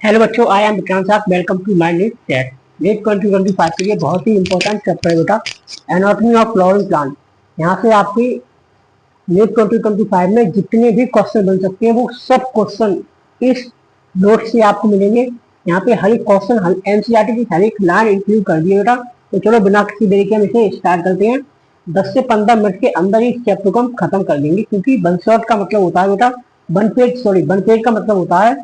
Hello बच्चों, आई am Vikrant Sahab. Welcome to my NEET set. NEET 2025 के लिए बहुत ही इंपॉर्टेंट चैप्टर है बेटा, एनाटॉमी ऑफ फ्लावरिंग प्लांट। यहाँ से आपकी नीट 2025 में जितने भी क्वेश्चन बन सकते हैं वो सब क्वेश्चन इस नोट से आपको मिलेंगे। यहाँ पे हर एक क्वेश्चन एनसीईआरटी की हर एक लाइन इंक्लूड कर दिए बेटा। तो चलो बिना किसी देरी के हम इसे स्टार्ट करते हैं। 10 से 15 मिनट के अंदर ही इस चैप्टर को हम खत्म कर देंगे, क्योंकि वन शॉट का मतलब होता है बेटा वन पेज का मतलब होता है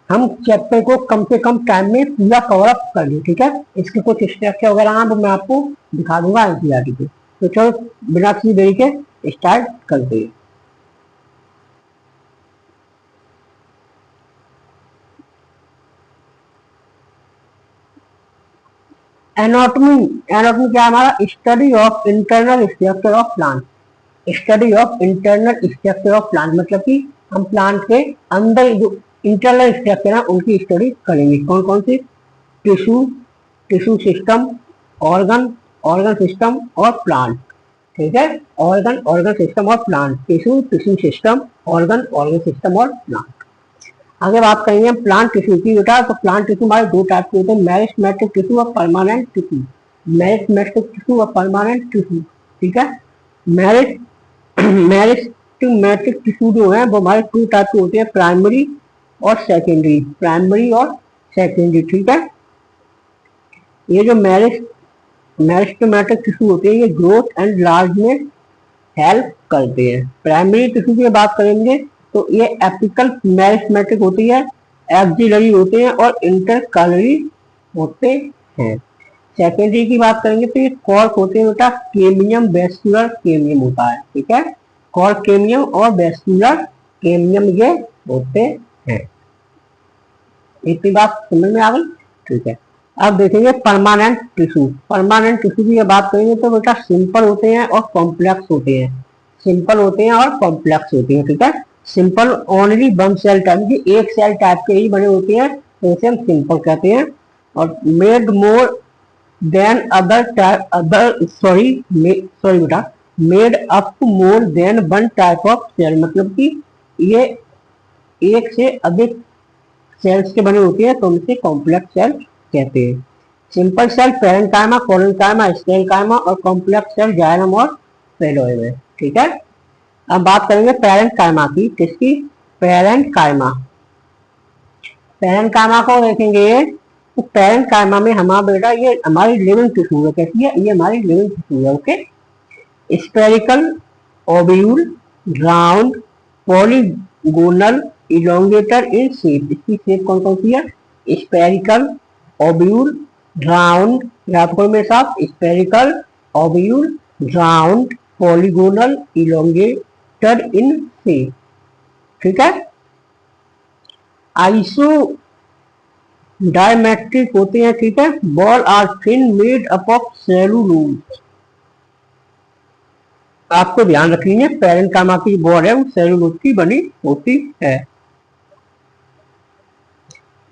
हम चैप्टर को कम से कम टाइम में पूरा कवर अप कर लें। ठीक है, इसके कुछ स्ट्रक्चर वगैरह हैं वो मैं आपको दिखा दूंगा एनसीईआरटी पे। तो चलो बिना किसी देरी के स्टार्ट करते हैं। एनाटॉमी एनाटॉमी क्या है हमारा? Study of internal structure of plant. Study of internal structure of plant मतलब कि हम प्लांट के अंदर जो इंटरनल स्ट्रक्चर है उनकी स्टडी करेंगे। कौन कौन सी? Tissue, tissue system, organ, organ system और प्लांट। ठीक है, ऑर्गन सिस्टम और plant, tissue, tissue system, organ system और प्लांट। आगे बात करेंगे प्लांट टिश्यू की बेटा। तो प्लांट टिश्यू हमारे दो टाइप के होते हैं, मेरिस्टेमेटिक टिश्यू और परमानेंट टिश्यू। मेरिस्टेमेटिक टिश्यू और परमानेंट टिश्यू। ठीक है, मेरिस्टेमेटिक टिश्यू जो है वो हमारे टू टाइप के होते हैं, प्राइमरी और सेकेंडरी। प्राइमरी और सेकेंडरी। ठीक है, ये जो मेरिस्टेमेटिक टिश्यू होते हैं ये ग्रोथ एंड लार्ज में हेल्प करते हैं। प्राइमरी टिश्यू की बात करेंगे तो ये एपिकल मेरिस्टेमेटिक होती है, एक्सिलरी होते हैं और इंटरकैलरी होते हैं। सेकेंडरी की बात करेंगे तो ये कॉर्क होते हैं बेटा, केमियम वेस्कुलर केमियम होता है। ठीक है, कॉर्क केमियम और वेस्कुलर केमियम ये होते हैं। इतनी बात समझ में आ गई? ठीक है, अब देखेंगे परमानेंट टिश्यू। परमानेंट टिश्यू की बात करेंगे तो बेटा सिंपल होते हैं और कॉम्प्लेक्स होते हैं। सिंपल होते हैं और कॉम्प्लेक्स होते हैं। ठीक है, simple only one cell type की एक सेल टाइप के ही बने होते हैं, तो इसे हम सिंपल कहते हैं। और मेड मोर देन बेटा made up more than one type of cell मतलब कि ये एक से अधिक सेल्स के बने होते हैं, तो उनसे कॉम्प्लेक्स सेल कहते हैं। सिंपल सेल पैरेंकाइमा, कोलेनकाइमा, स्टेनकाइमा और कॉम्प्लेक्स सेल जाइलम और फेलोएम है। ठीक है, अब बात करेंगे पैरेंकाइमा की। किसकी? पैरेंकाइमा। पैरेंकाइमा को देखेंगे तो पैरेंकाइमा में हमारा बेटा ये हमारी लिविंग टिश्यू है। कैसी है? ये हमारी लिविंग टिश्यू है। Okay, spherical, oval, round, polygonal, elongated in shape. इसकी शेप कौन कौन सी है? स्पेरिकल, ओव्यूल, राउंड, मेरे साथ spherical, oval, round, polygonal, elongated in shape. ठीक है, आइसो डायमेट्रिक होते हैं। ठीक है, wall are thin made up of cellulose. आपको ध्यान रखनी है पैरेंकाइमा की बॉल है वो सेलुलोज की बनी होती है।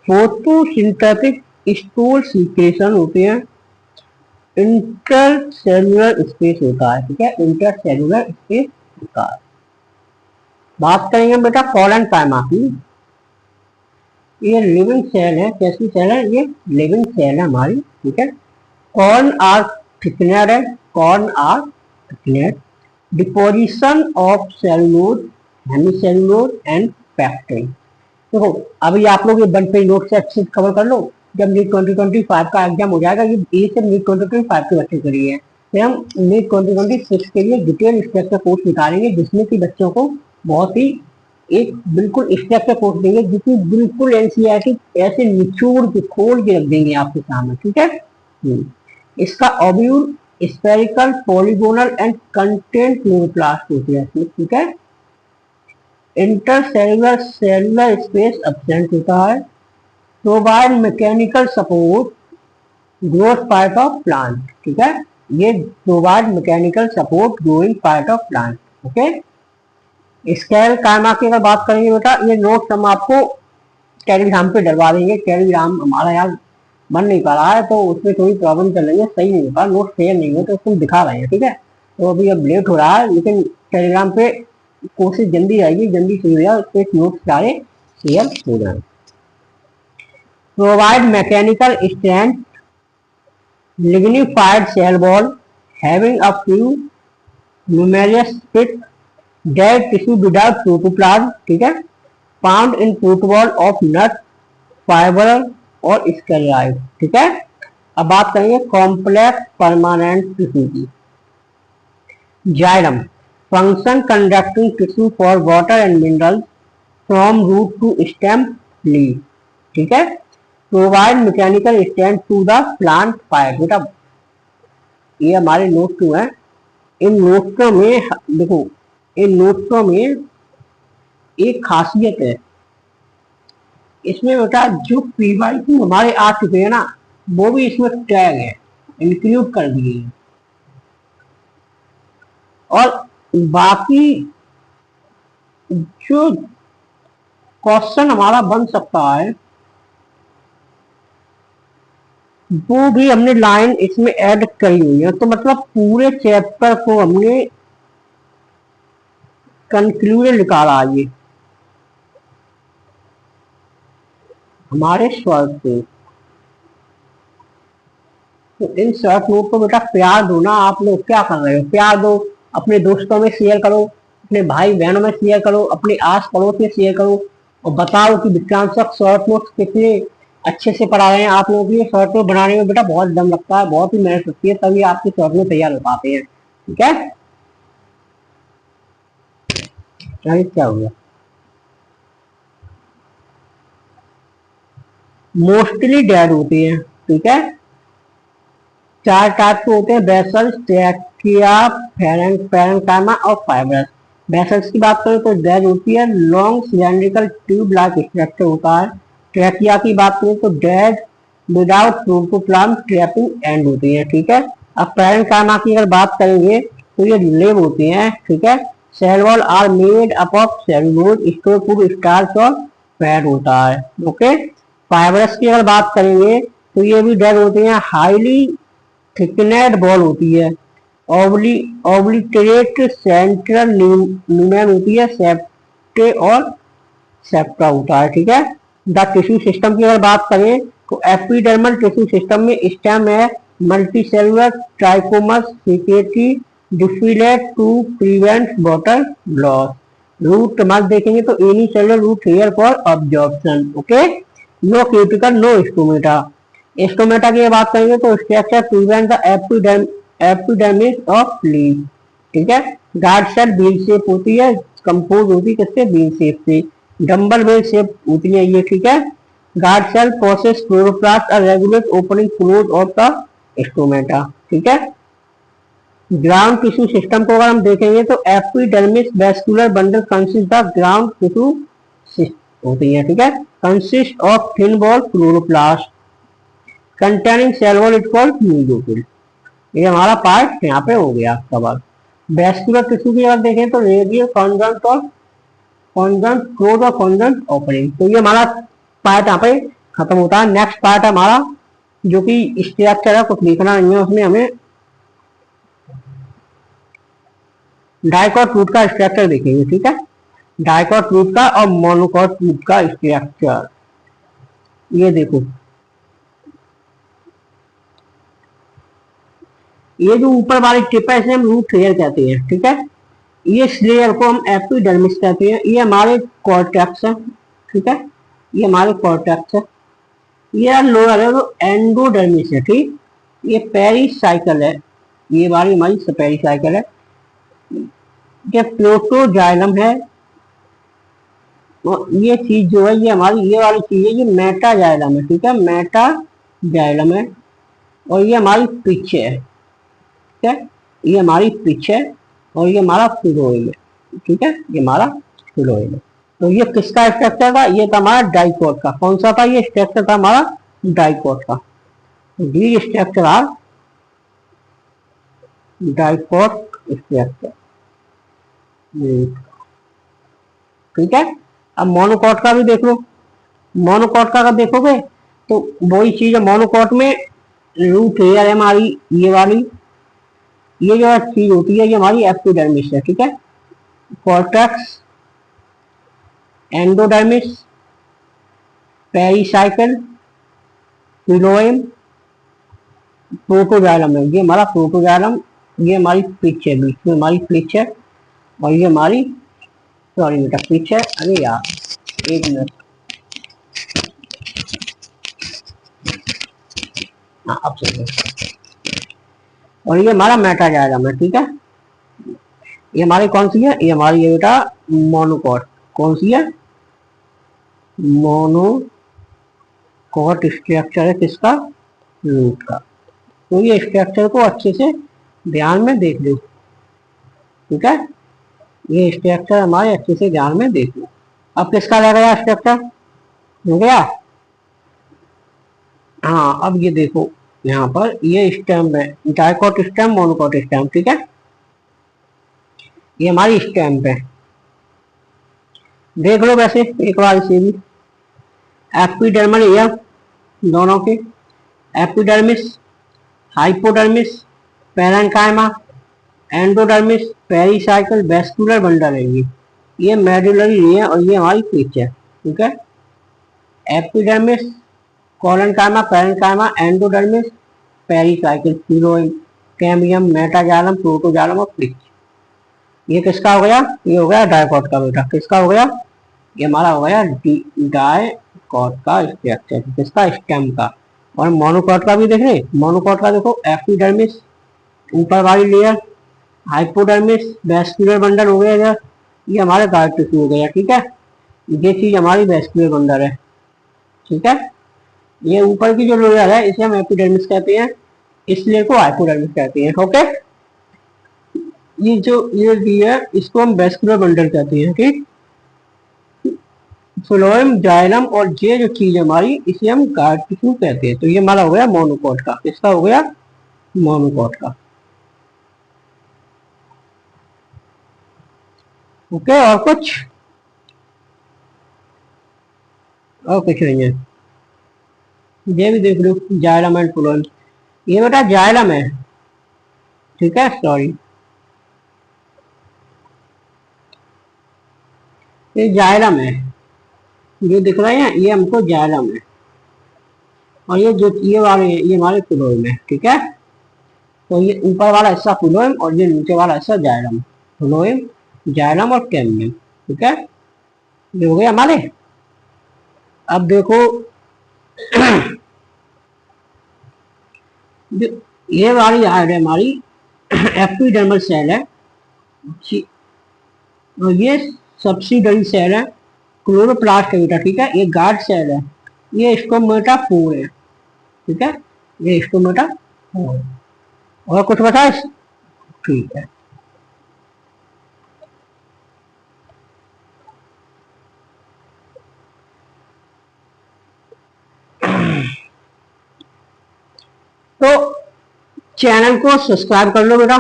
फोटोसिंथेटिक स्टोर सीक्रेशन होते हैं, इंटरसेलुलर स्पेस होता है। ठीक है, इंटरसेलुलर स्पेस होता है। बात करेंगे बेटा कोलेनकाइमा की। ये लिविंग सेल है। कैसी सेल है? ये लिविंग सेल है हमारी। ठीक है, कॉर्न आर थिकनेड है, corner are thickened, deposition of cellulose, hemicellulose and pectin. देखो अभी आप लोग ये वन पेज नोट से अच्छे से कवर कर लो। जब नीट 2025 का एग्जाम हो जाएगा, ये सिर्फ नीट 2025 के बच्चे के लिए है, फिर हम नीट 2026 के लिए डिटेल स्ट्रक्चर कोर्स निकालेंगे, जिसमें कि बच्चों को बहुत ही एक बिल्कुल स्ट्रक्चर कोर्स देंगे, जिसमें बिल्कुल एनसीईआरटी ऐसे निचोड़ के खोल के रख देंगे आपके सामने। ठीक है, इसका ovule spherical, polygonal and content chloroplast होती है। ठीक है, इंटरसेलुलर सेलुलर स्पेस एब्सेंट होता है, provide mechanical support growth part of plant. ठीक है, ये provide mechanical support growing part of plant. Okay, scale कायमा की अगर बात करेंगे बेटा, ये नोट्स हम आपको टेलीग्राम पे डलवा देंगे। टेलीग्राम हमारा यार बन नहीं पा रहा है, तो उसमें थोड़ी प्रॉब्लम चल रही है, सही नहीं होता, नोट शेयर नहीं हो, तो उसको दिखा रहे हैं। ठीक है, तो अभी अब लेट हो रहा है, लेकिन टेलीग्राम पे कोशिश जल्दी आएगी, जल्दी शुरू हो जाए, उस पर नोट्स सारे शेयर हो जाए। Provide mechanical strength, lignified cell wall having a few numerous fit dead tissue without protoplasm, ठीक है, found in footwall of nut fiber और स्केलाइड, ठीक है। अब बात करेंगे कॉम्प्लेक्स परमानेंट टिश्यू की। Xylem, function conducting tissue for water and minerals from root to stem leaf, ठीक है। Provide mechanical strength to the plant fibre. बेटा ये हमारे नोट टू है, इन नोट्सों में देखो, इन नोट्सों में एक खासियत है, इसमें बेटा जो पीवाईक्यू हमारे आ चुके हैं ना, वो भी इसमें टैग है, इंक्लूड कर दिए हैं। और बाकी जो क्वेश्चन हमारा बन सकता है वो भी हमने लाइन इसमें ऐड करी हुई है। तो मतलब पूरे चैप्टर को हमने कंक्लूजन निकाला ये हमारे शॉर्ट से। तो इन शॉर्ट नोट को बेटा प्यार दो ना। आप लोग क्या कर रहे हो, प्यार दो, अपने दोस्तों में शेयर करो, अपने भाई बहनों में शेयर करो, अपने आस पड़ोस में शेयर करो और बताओ कि विज्ञानसक शॉर्ट नोट्स कितने अच्छे से पढ़ा रहे हैं। आप लोगों की शॉर्ट नोट बनाने में बेटा बहुत दम लगता है, बहुत ही मेहनत लगती है, तभी आपके शॉर्ट नोट तैयार हो पाते हैं, ठीक है। क्या हो गया, मोस्टली डेड होती है, ठीक है। चार टाइप के होते हैं, बेसल्स, ट्रैकिया, पैरेंकाइमा और फाइब्रस। बेसल्स की बात करें तो डेड होती है, long cylindrical tube like structure होता है। ट्रैकिया की बात करें तो dead without protoplasm trapping and होती है, ठीक है। अब पैरेंकाइमा की अगर बात करेंगे तो ये लिव होती हैं, ठीक है। Cell wall are made up of cellulose, store food, starch और फैट होता है, ओके। फाइब्रस की अगर बात करेंगे तो ये भी डेड होती हैं, हाईली थिकनेड बॉल होती है, ओब्लिटरेट सेंट्रल ल्यूमेन होती है, सेप्टे और सेप्टा होता है, ठीक है। द टिश्यू सिस्टम की अगर बात करें तो एपिडर्मल टिश्यू सिस्टम में स्टेम है, मल्टीसेलुलर, ट्राइकोमस, सिकेटी, डिफिलेट to prevent water loss. Root मत देखेंगे तो unicellular root hair for absorption, okay. No cuticle, no stomata. Stomata की बात करेंगे तो structure prevent the epidermis of leaf, ठीक है। गार्ड सेल बीन शेप होती है, कंपोज होती है किससे, बीन शेप से। डंबल बेल शेप होती है ये, ठीक है। गार्ड सेल प्रोसेस क्लोरोप्लास्ट और regulate opening close of the stomata, ठीक है। ग्राउंड टिश्यू सिस्टम को अगर हम देखेंगे तो epidermis vascular bundle consist the ground tissue होती है, ठीक है। Consist of thin wall chloroplast containing cell wall, it called न्यूक्लियोफिल। ये हमारा पार्ट यहाँ पे हो गया कवर। वेस्कुलर टिश्यू की अगर देखें तो रेडियल, कॉन्जंक्ट और कॉन्जंक्ट क्लोज और कॉन्जंक्ट ओपनिंग। तो ये हमारा पार्ट यहाँ पे खत्म होता है। नेक्स्ट पार्ट है हमारा जो कि स्ट्रक्चर है, कुछ लिखना नहीं है उसमें, हमें डाइकॉट रूट का स्ट्रक्चर देखेंगे, ठीक है। डाइकॉट रूट का और मोनोकॉट रूट का स्ट्रक्चर। ये देखो, ये जो ऊपर वाली टिप है इसे हम रूट लेयर कहते हैं, ठीक है। ये लेयर को हम एपिडर्मिस कहते हैं। ये हमारे कॉर्टेक्स है, ठीक है, ये हमारे कॉर्टेक्स है। ये लोअर है तो एंडोडर्मिस है, ठीक। ये पेरिसाइकल है, ये वाली हमारी पेरिसाइकल है। ये प्रोटोजाइलम है, तो ये चीज जो है ये हमारी ये वाली चीज है, ये मेटाजाइलम है, ठीक है, मेटाजाइलम है। और ये हमारी पिच है, ठीक है, ये हमारी पिच है और ये हमारा फिलोइड है, ठीक है, ये हमारा फिलोइड है। तो ये किसका स्ट्रक्चर था, ये था हमारा डाइकोट का। कौन सा था ये स्ट्रक्चर, था हमारा डाइकोट का। The structure are dicot structure, ठीक है। अब मोनोकॉट का भी देख लो। मोनोकॉट का अगर देखोगे तो वही चीज है, मोनोकॉट में रूट हेयर है हमारी ये वाली, ये जो चीज होती है ये हमारी एपिडर्मिस है, ठीक है। Cortex, endodermis, pericycle, phloem, protoxylem है, ये हमारा प्रोटोजाइलम, ये हमारी पिच है, बीच में हमारी पिच है, और ये हमारी, सॉरी बेटा पिच है, अरे यार एक मिनट, हाँ अब सही है। और ये हमारा मेटाजाइलम है, ठीक है। ये हमारी कौन सी है, ये हमारी ये बेटा मोनोकॉट, कौन सी है, मोनोकॉट स्ट्रक्चर है किसका, रूट का। तो ये स्ट्रक्चर को अच्छे से ध्यान में देख लो, ठीक है, ये स्ट्रक्चर हमारे अच्छे से ध्यान में देख लो। अब किसका लग गया स्ट्रक्चर, हो गया। हाँ अब ये देखो यहाँ पर ये स्टेम है, डाइकोट स्टेम, मोनोकोट स्टेम, ठीक है, ये हमारी स्टेम है। देख लो वैसे एक बार इसे भी, एपिडर्मल एयर दोनों के, epidermis, hypodermis, parenchyma, endodermis, pericycle, vascular bundle है ये मेडुलरी है, और ये हमारी पिच है, ठीक है। Epidermis, collenchyma, parenchyma, endodermis, pericycle, phloem, cambium, metaxylem, protoxylem और पिच। ये किसका हो गया, ये हो गया डाइकोट का बेटा, किसका हो गया, ये हमारा हो गया डाइकोट का स्ट्रक्चर, किसका, स्टेम का। और मोनोकोट का भी देख रहे, मोनोकोट का देखो, एपिडर्मिस ऊपर वाली लेयर, हाइपोडर्मिस, वेस्कुलर बंडल हो गया, ये हमारे गार्ड टिश्यू हो गया, ठीक है। ये चीज हमारी वेस्कुलर बंडल है, ठीक है। ये ऊपर की जो लेयर है इसे हम एपिडर्मिस कहते हैं, इस लेयर को हाइपोडर्मिस कहते हैं, ओके। ये जो ये दी है इसको हम वेस्कुलर बंडल कहते हैं, ठीक। फ्लोएम, जाइलम और ये जो चीज हमारी इसे हम गार्ड टिश्यू कहते हैं। तो ये हमारा हो गया मोनोकोट का, किसका हो गया, मोनोकोट का, ओके। और कुछ नहीं है, ये भी देख लो, जाइलम एंड फ्लोएम, ये बेटा जाइलम है, ठीक है, सॉरी ये जाइलम है, ये दिख रहे हैं, ये हमको जाइलम है, और ये जो ये वाले ये हमारे फ्लोएम है, ठीक है। तो ये ऊपर वाला हिस्सा फ्लोएम और ये नीचे वाला हिस्सा जाइलम, फ्लोएम, जाइलम और कैम्बियम, ठीक है, ये हो गए हमारे। अब देखो ये वाली है हमारी एपिडर्मल सेल है, और ये सब्सिडरी सेल है, क्लोरोप्लास्ट है बेटा, ठीक है। ये गार्ड सेल है, ये स्टोमेटा फोर है, ठीक है, ये स्टोमेटा फोर। और कुछ बताए, ठीक है। तो चैनल को सब्सक्राइब कर लो बेटा,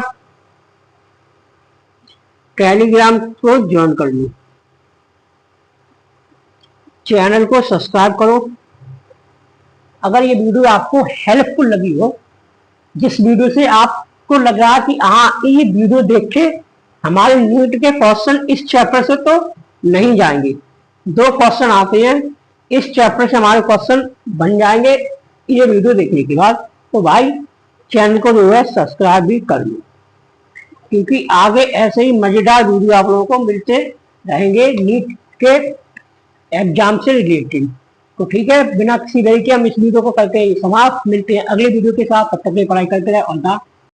टेलीग्राम को ज्वाइन कर लो, चैनल को सब्सक्राइब करो। अगर ये वीडियो आपको हेल्पफुल लगी हो, जिस वीडियो से आपको लग रहा कि हाँ ये वीडियो देख के हमारे नीट के क्वेश्चन इस चैप्टर से तो नहीं जाएंगे, 2 क्वेश्चन आते हैं इस चैप्टर से हमारे क्वेश्चन बन जाएंगे ये वीडियो देखने के बाद, तो भाई चैनल को जो है सब्सक्राइब भी कर लो, क्योंकि आगे ऐसे ही मजेदार वीडियो आप लोगों को मिलते रहेंगे नीट के एग्जाम से रिलेटेड। तो ठीक है, बिना किसी देरी के हम इस वीडियो को करके समाप्त, मिलते हैं अगले वीडियो के साथ, तब तक के पढ़ाई करते रहे और